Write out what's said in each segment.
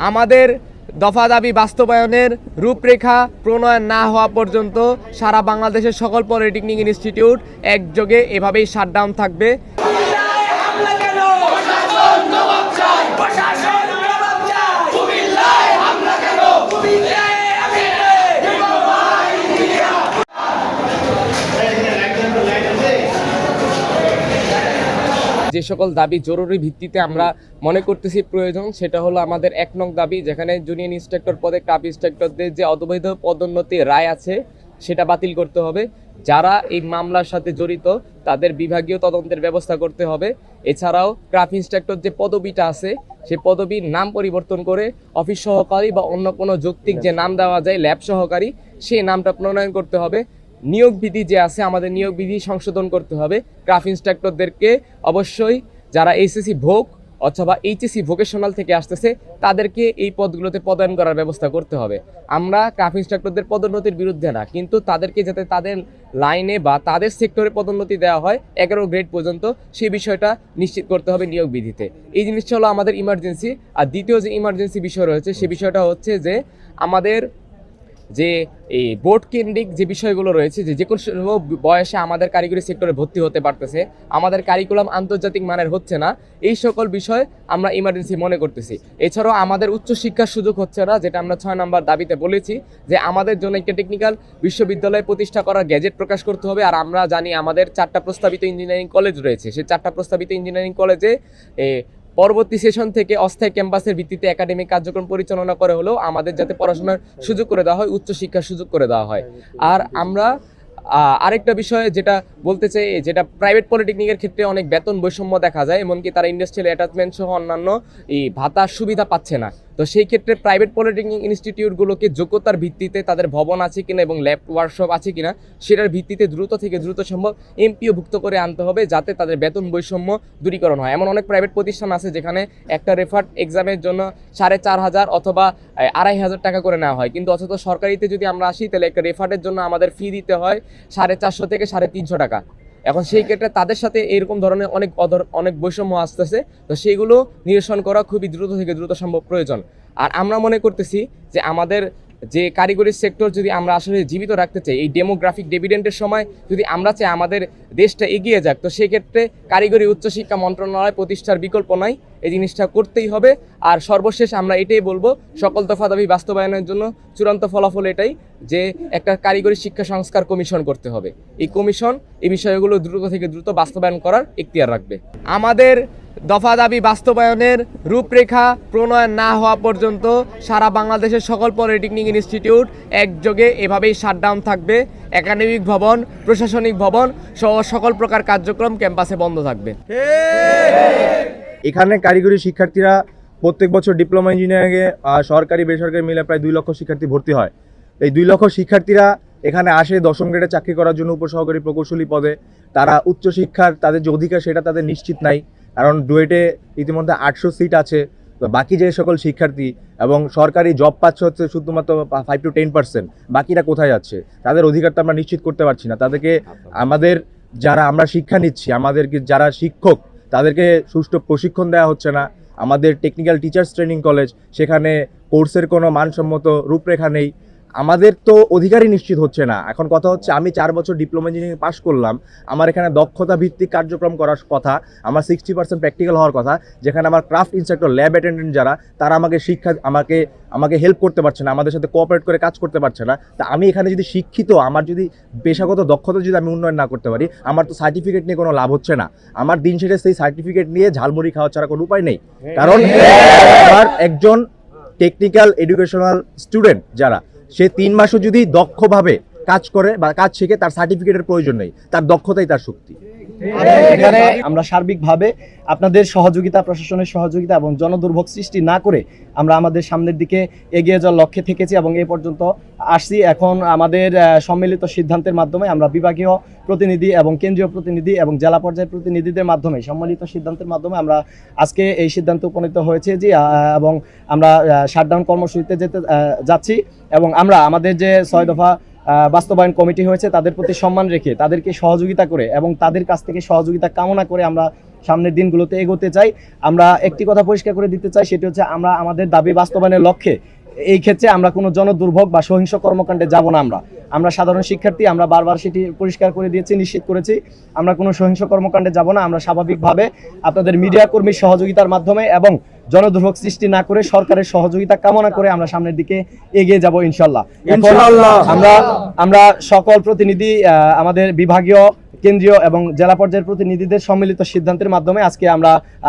আমাদের দফা দাবি বাস্তবায়নের রূপরেখা প্রণয়ন না হওয়া পর্যন্ত সারা বাংলাদেশের সকল পলিটেকনিক ইনস্টিটিউট একযোগে এভাবেই শাটডাউন থাকবে। যে সকল দাবি জরুরি ভিত্তিতে আমরা মনে করতেছি প্রয়োজন, সেটা হলো আমাদের 1 নং দাবি, যেখানে জুনিয়র ইন্সট্রাক্টর পদে ক্রাফ ইন্সট্রাক্টরদের যে অবৈধ পদোন্নতি রায় আছে সেটা বাতিল করতে হবে। যারা এই মামলার সাথে জড়িত তাদের বিভাগীয় তদন্তের ব্যবস্থা করতে হবে। এছাড়াও ক্রাফ ইন্সট্রাক্টর যে পদবিটা আছে সেই পদবীর নাম পরিবর্তন করে অফিস সহকারী বা অন্য কোনো যৌক্তিক যে নাম দেওয়া যায় ল্যাব সহকারী, সেই নামটা প্রণয়ন করতে হবে। নিয়োগ বিধি যে আছে আমাদের নিয়োগ বিধি সংশোধন করতে হবে। ক্রাফ ইন্সট্রাক্টরদেরকে অবশ্যই যারা এইচএসসি ভোগ অথবা এইচএসসি ভোকেশনাল থেকে আসতেছে তাদেরকে এই পদগুলোতে পদায়ন করার ব্যবস্থা করতে হবে। আমরা ক্রাফ ইন্সট্রাক্টরদের পদোন্নতির বিরুদ্ধে না, কিন্তু তাদেরকে যাতে তাদের লাইনে বা তাদের সেক্টরে পদোন্নতি দেওয়া হয় 11 গ্রেড পর্যন্ত, সেই বিষয়টা নিশ্চিত করতে হবে নিয়োগ বিধিতে। এই জিনিসটা হলো আমাদের ইমার্জেন্সি। আর দ্বিতীয় যে ইমার্জেন্সি বিষয় রয়েছে সে বিষয়টা হচ্ছে যে আমাদের যে এই বোর্ড কেন্দ্রিক যে বিষয়গুলো রয়েছে, যে কোনো বয়সে আমাদের কারিগরি সেক্টরে ভর্তি হতে পারতেছে, আমাদের কারিকুলাম আন্তর্জাতিক মানের হচ্ছে না, এই সকল বিষয় আমরা ইমার্জেন্সি মনে করতেছি। এছাড়াও আমাদের উচ্চশিক্ষার সুযোগ হচ্ছে না, যেটা আমরা 6 নম্বর দাবিতে বলেছি যে আমাদের জন্য একটা টেকনিক্যাল বিশ্ববিদ্যালয় প্রতিষ্ঠা করার গ্যাজেট প্রকাশ করতে হবে। আর আমরা জানি আমাদের 4টা প্রস্তাবিত ইঞ্জিনিয়ারিং কলেজ রয়েছে, সেই 4টা প্রস্তাবিত ইঞ্জিনিয়ারিং কলেজে পরবর্তী সেশন থেকে অস্থায়ী ক্যাম্পাসের ভিত্তিতে একাডেমিক কার্যক্রম পরিচালনা করে হলেও আমাদের যাতে পড়াশোনার সুযোগ করে দেওয়া হয়, উচ্চশিক্ষার সুযোগ করে দেওয়া হয়। আর আমরা আরেকটা বিষয় যেটা বলতে চাই, যেটা প্রাইভেট পলিটেকনিকের ক্ষেত্রে অনেক বেতন বৈষম্য দেখা যায়, এমনকি তারা ইন্ডাস্ট্রিয়াল অ্যাটাচমেন্ট সহ অন্যান্য এই ভাতার সুবিধা পাচ্ছে না। তো সেই ক্ষেত্রে প্রাইভেট পলিটেকনিক ইনস্টিটিউটগুলোকে যোগ্যতার ভিত্তিতে তাদের ভবন আছে কিনা এবং ল্যাব ওয়ার্কশপ আছে কিনা সেটার ভিত্তিতে দ্রুত থেকে দ্রুত সম্ভব এমপিও ভুক্ত করে আনতে হবে, যাতে তাদের বেতন বৈষম্য দূরীকরণ হয়। এমন অনেক প্রাইভেট প্রতিষ্ঠান আছে যেখানে একটা রেফার্ড এক্সামের জন্য 4,500 অথবা 2,500 টাকা করে নেওয়া হয়, কিন্তু অথচ সরকারিতে যদি আমরা আসি তাহলে একটা রেফার্ডের জন্য আমাদের ফি দিতে হয় 450 থেকে 350 টাকা। এখন সেই ক্ষেত্রে তাদের সাথে এরকম ধরনের অনেক বৈষম্য আসতেছে। তো সেইগুলো নিরসন করা খুবই দ্রুত থেকে দ্রুত সম্ভব প্রয়োজন। আর আমরা মনে করতেছি যে আমাদের যে কারিগরি সেক্টর যদি আমরা আসলে জীবিত রাখতে চাই, এই ডেমোগ্রাফিক ডিভিডেন্ডের সময় যদি আমরা চাই আমাদের দেশটা এগিয়ে যাক, তো সেক্ষেত্রে কারিগরি উচ্চশিক্ষা মন্ত্রণালয় প্রতিষ্ঠার বিকল্প নাই, এই জিনিসটা করতেই হবে। আর সর্বশেষ আমরা এটাই বলবো, সকল দফা দাবি বাস্তবায়নের জন্য চূড়ান্ত ফলাফল এটাই যে একটা কারিগরি শিক্ষা সংস্কার কমিশন করতে হবে। এই কমিশন এই বিষয়গুলো দ্রুত থেকে দ্রুত বাস্তবায়ন করার এখতিয়ার রাখবে। আমাদের দফা দাবি বাস্তবায়নের রূপরেখা প্রণয়ন না হওয়া পর্যন্ত সারা বাংলাদেশের সকল পলিটেকনিক ইনস্টিটিউট একযোগে এভাবেই শাটডাউন থাকবে। একাডেমিক ভবন, প্রশাসনিক ভবন সহ সকল প্রকার কার্যক্রম ক্যাম্পাসে বন্ধ থাকবে। এখানে কারিগরি শিক্ষার্থীরা প্রত্যেক বছর ডিপ্লোমা ইঞ্জিনিয়ারিংয়ে সরকারি বেসরকারি মিলে প্রায় 2 লক্ষ শিক্ষার্থী ভর্তি হয়। এই 2 লক্ষ শিক্ষার্থীরা এখানে আসে 10ম গ্রেডে চাকরি করার জন্য উপসহকারী প্রকৌশলী পদে। তারা উচ্চশিক্ষার তাদের যে অধিকার সেটা তাদের নিশ্চিত নাই, কারণ ডুয়েটে ইতিমধ্যে 800 সিট আছে। তো বাকি যে সকল শিক্ষার্থী এবং সরকারি জব পাচ্ছে হচ্ছে শুধুমাত্র 5 to 10%, বাকিরা কোথায় যাচ্ছে? তাদের অধিকার তো আমরা নিশ্চিত করতে পারছি না। তাদেরকে আমাদের যারা আমরা শিক্ষা নিচ্ছি, আমাদেরকে যারা শিক্ষক তাদেরকে সুষ্ঠু প্রশিক্ষণ দেওয়া হচ্ছে না। আমাদের টেকনিক্যাল টিচার্স ট্রেনিং কলেজ, সেখানে কোর্সের কোনো মানসম্মত রূপরেখা নেই। আমাদের তো অধিকারই নিশ্চিত হচ্ছে না। এখন কথা হচ্ছে, আমি 4 বছর ডিপ্লোমা ইঞ্জিনিয়ারিং পাশ করলাম, আমার এখানে দক্ষতা ভিত্তিক কার্যক্রম করার কথা, আমার 60% প্র্যাকটিক্যাল হওয়ার কথা, যেখানে আমার ক্রাফট ইন্সট্রাক্টর, ল্যাব অ্যাটেন্ডেন্ট যারা, তারা আমাকে শিক্ষা আমাকে হেল্প করতে পারছে না, আমাদের সাথে কোঅপারেট করে কাজ করতে পারছে না। তা আমি এখানে যদি শিক্ষিত, আমার যদি পেশাগত দক্ষতা যদি আমি উন্নয়ন না করতে পারি, আমার তো সার্টিফিকেট নিয়ে কোনো লাভ হচ্ছে না। আমার দিন শেষে সেই সার্টিফিকেট নিয়ে ঝালমুড়ি খাওয়া ছাড়া কোনো উপায় নেই। কারণ আমার একজন টেকনিক্যাল এডুকেশনাল স্টুডেন্ট যারা, সে 3 মাসও যদি দক্ষভাবে কাজ করে বা কাজ শিখে, তার সার্টিফিকেটের প্রয়োজন নেই, তার দক্ষতাই তার শক্তি। এখানে আমরা সার্বিকভাবে আপনাদের সহযোগিতা, প্রশাসনের সহযোগিতা এবং জনদুর্ভোগ সৃষ্টি না করে আমরা আমাদের সামনের দিকে এগিয়ে যাওয়ার লক্ষ্যে থেকেছি এবং এই পর্যন্ত আসছি। এখন আমাদের সম্মিলিত সিদ্ধান্তের মাধ্যমে আমরা বিভাগীয় প্রতিনিধি এবং কেন্দ্রীয় প্রতিনিধি এবং জেলা পর্যায়ের প্রতিনিধিদের মাধ্যমে সম্মিলিত সিদ্ধান্তের মাধ্যমে আমরা আজকে এই সিদ্ধান্তে উপনীত হয়েছে যে এবং আমরা শাটডাউন কর্মসূচিতে যাচ্ছি এবং আমরা আমাদের যে 6 দফা বাস্তবায়ন কমিটি হয়েছে তাদের প্রতি সম্মান রেখে তাদেরকে সহযোগিতা করে এবং তাদের কাছ থেকে সহযোগিতা কামনা করে আমরা সামনের দিনগুলোতে এগোতে চাই। আমরা একটি কথা পরিষ্কার করে দিতে চাই, সেটি হচ্ছে আমরা আমাদের দাবি বাস্তবায়নের লক্ষ্যে এই ক্ষেত্রে আমরা কোনো জনদুর্ভোগ বা সহিংস কর্মকাণ্ডে যাব না। আমরা সাধারণ শিক্ষার্থী, আমরা বারবার সেটি পরিষ্কার করে দিয়েছি, নিশ্চিত করেছি আমরা কোনো সহিংস কর্মকাণ্ডে যাব না। আমরা স্বাভাবিকভাবে আপনাদের মিডিয়া কর্মীর সহযোগিতার মাধ্যমে এবং জনদুর্ভোগ সৃষ্টি না করে সরকারের সহযোগিতা কামনা করে আমরা সামনের দিকে এগিয়ে যাব ইনশাল্লাহ। আমরা সকল প্রতিনিধি, আমাদের বিভাগীয়, কেন্দ্রীয় এবং জেলা পর্যায়ের প্রতিনিধিদের সম্মিলিত সিদ্ধান্তের মাধ্যমে আজকে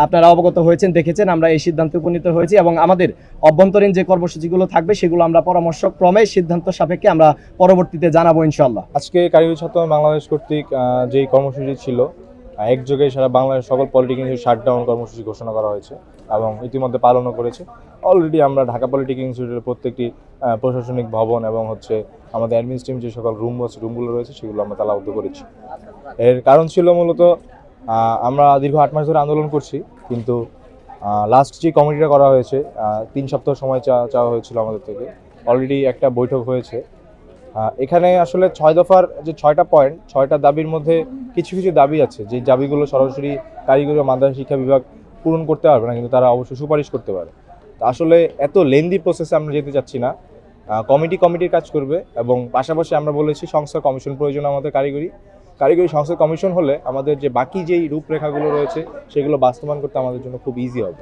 আপনারা অবগত হয়েছেন, দেখেছেন, আমরা এই সিদ্ধান্তে উপনীত হয়েছি এবং আমাদের অভ্যন্তরীণ যে কর্মসূচিগুলো থাকবে সেগুলো আমরা পরামর্শক্রমে সিদ্ধান্ত সাপেক্ষে আমরা পরবর্তীতে জানাবো ইনশাল্লাহ। আজকে কারিগরি ছাত্র বাংলাদেশ কর্তৃক যেই কর্মসূচি ছিল, একযোগে সারা বাংলাদেশ সকল পলিটেকনিক শাটডাউন কর্মসূচি ঘোষণা করা হয়েছে এবং ইতিমধ্যে পালনও করেছে। অলরেডি আমরা ঢাকা পলিটেকনিক ইনস্টিটিউটের প্রত্যেকটি প্রশাসনিক ভবন এবং আমাদের অ্যাডমিনিস্ট্রেটিভ যে সকল রুমগুলো রয়েছে সেগুলো আমরা তালাবদ্ধ করেছি। এর কারণ ছিল মূলত আমরা দীর্ঘ 8 মাস ধরে আন্দোলন করছি, কিন্তু লাস্ট যে কমিটিটা করা হয়েছে 3 সপ্তাহ সময় চাওয়া হয়েছিল আমাদের থেকে। অলরেডি একটা বৈঠক হয়েছে। এখানে আসলে 6 দফার যে 6টা পয়েন্ট, 6টা দাবির মধ্যে কিছু কিছু দাবি আছে যে দাবিগুলো সরাসরি কারিগরি ও মাদ্রাসা শিক্ষা বিভাগ পূরণ করতে পারবে না, কিন্তু তারা অবশ্যই সুপারিশ করতে পারে। তো আসলে এত লেন্দি প্রসেসে আমরা যেতে চাচ্ছি না। কমিটির কাজ করবে এবং পাশাপাশি আমরা বলেছি সংস্কার কমিশন প্রয়োজন আমাদের কারিগরি সংস্কার কমিশন হলে আমাদের যে বাকি যেই রূপরেখাগুলো রয়েছে সেগুলো বাস্তবায়ন করতে আমাদের জন্য খুব ইজি হবে।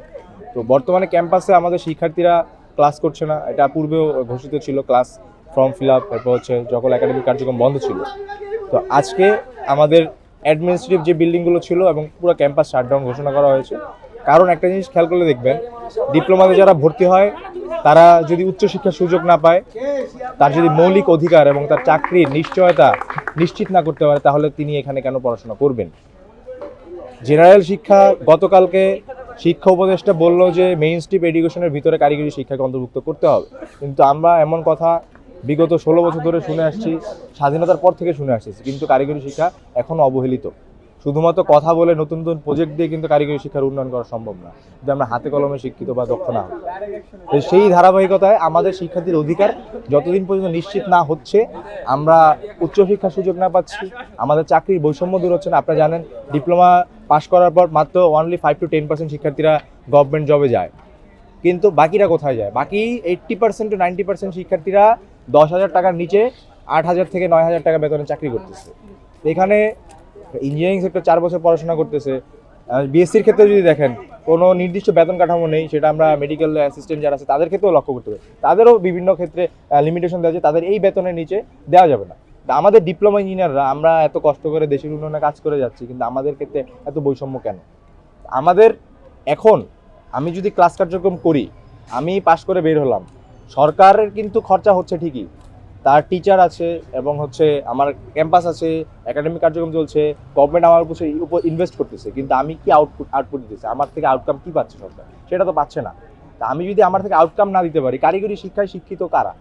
তো বর্তমানে ক্যাম্পাসে আমাদের শিক্ষার্থীরা ক্লাস করছে না, এটা পূর্বেও ঘোষিত ছিল। ক্লাস ফর্ম ফিল আপ, তারপর সকল একাডেমিক কার্যক্রম বন্ধ ছিল। তো আজকে আমাদের অ্যাডমিনিস্ট্রেটিভ যে বিল্ডিংগুলো ছিল এবং পুরো ক্যাম্পাস শাটডাউন ঘোষণা করা হয়েছে। কারণ একটা জিনিস খেয়াল করলে দেখবেন, ডিপ্লোমাতে যারা ভর্তি হয় তারা যদি উচ্চশিক্ষার সুযোগ না পায়, তার যদি মৌলিক অধিকার এবং তার চাকরির নিশ্চয়তা নিশ্চিত না করতে পারে, তাহলে তিনি এখানে কেন পড়াশোনা করবেন? জেনারেল শিক্ষা, গতকালকে শিক্ষা উপদেষ্টা বললো যে মেইন স্ট্রিম এডুকেশনের ভিতরে কারিগরি শিক্ষাকে অন্তর্ভুক্ত করতে হবে, কিন্তু আমরা এমন কথা বিগত 16 বছর ধরে শুনে আসছি, স্বাধীনতার পর থেকে শুনে আসছি, কিন্তু কারিগরি শিক্ষা এখনও অবহেলিত। শুধুমাত্র কথা বলে নতুন নতুন প্রজেক্ট দিয়ে কিন্তু কারিগরি শিক্ষার উন্নয়ন করা সম্ভব না যদি আমরা হাতে কলমে শিক্ষিত বা দক্ষ না হই। সেই ধারাবাহিকতায় আমাদের শিক্ষার্থীর অধিকার যতদিন পর্যন্ত নিশ্চিত না হচ্ছে, আমরা উচ্চশিক্ষার সুযোগ না পাচ্ছি, আমাদের চাকরির বৈষম্য দূর হচ্ছে না। আপনারা জানেন ডিপ্লোমা পাশ করার পর মাত্র অনলি 5 to 10% শিক্ষার্থীরা গভর্নমেন্ট জবে যায়, কিন্তু বাকিরা কোথায় যায়? বাকি 80% to 90% শিক্ষার্থীরা 10,000 টাকার নিচে 8,000 থেকে 9,000 টাকা বেতনে চাকরি করতেছে। এখানে ইঞ্জিনিয়ারিং সেক্টর 4 বছর পড়াশোনা করতেছে। বিএসসির ক্ষেত্রে যদি দেখেন কোনো নির্দিষ্ট বেতন কাঠামো নেই, সেটা আমরা মেডিকেল অ্যাসিস্ট্যান্ট যারা আছে তাদের ক্ষেত্রেও লক্ষ্য করতে পারি। তাদেরও বিভিন্ন ক্ষেত্রে লিমিটেশন দেওয়া আছে, তাদের এই বেতনের নিচে দেওয়া যাবে না। আমাদের ডিপ্লোমা ইঞ্জিনিয়াররা আমরা এত কষ্ট করে দেশের উন্নয়নে কাজ করে যাচ্ছি, কিন্তু আমাদের ক্ষেত্রে এত বৈষম্য কেন? আমাদের এখন আমি যদি ক্লাস কার্যক্রম করি, আমি পাশ করে বের হলাম, সরকারের কিন্তু খরচা হচ্ছে ঠিকই, তার টিচার আছে এবং আমার ক্যাম্পাস আছে, একাডেমিক কার্যক্রম চলছে, গভর্নমেন্ট আমার উপর ইনভেস্ট করতেছে, কিন্তু আমি কি আউটপুট দিতেছে? আমার থেকে আউটকাম কি পাচ্ছে সরকার? সেটা তো পাচ্ছে না। তা আমি যদি আমার থেকে আউটকাম না দিতে পারি, কারিগরি শিক্ষায় শিক্ষিত কারা?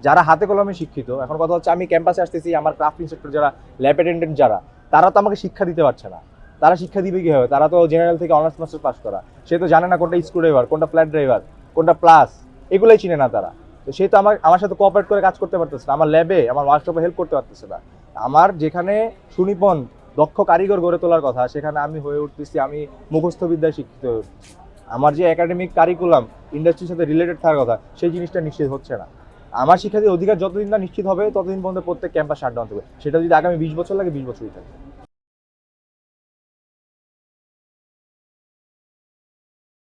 যারা হাতে কলমে শিক্ষিত। এখন কথা হচ্ছে, আমি ক্যাম্পাসে আসতেছি, আমার ক্রাফটিং সেক্টর যারা ল্যাব অ্যাটেন্ডেন্ট যারা, তারা তো আমাকে শিক্ষা দিতে পারছে না। তারা শিক্ষা দিবে কীভাবে? তারা তো জেনারেল থেকে অনার্স মাস্টার পাস করা, সে তো জানে না কোনটা স্ক্রু ড্রাইভার, কোনটা ফ্ল্যাট ড্রাইভার, কোনটা প্লাস, এগুলোই চিনে না তারা। তো সে তো আমার সাথে কোঅপারেট করে কাজ করতে পারতেছে না, আমার ল্যাবে আমার ওয়ার্কশপে হেল্প করতে পারতেছে না। আমার যেখানে সুনিপুণ দক্ষ কারিগর গড়ে তোলার কথা, সেখানে আমি হয়ে উঠতেছি আমি মুখস্থ বিদ্যায় শিক্ষিত হয়ে উঠতেছি। আমার যে একাডেমিক কারিকুলাম ইন্ডাস্ট্রির সাথে রিলেটেড থাকার কথা, সেই জিনিসটা নিশ্চিত হচ্ছে না। আমার শিক্ষার্থীর অধিকার যতদিন না নিশ্চিত হবে, ততদিন পর্যন্ত প্রত্যেক ক্যাম্পাস শাটডাউন থাকবে। সেটা যদি আগামী 20 বছর লাগে, 20 বছরই থাকবে।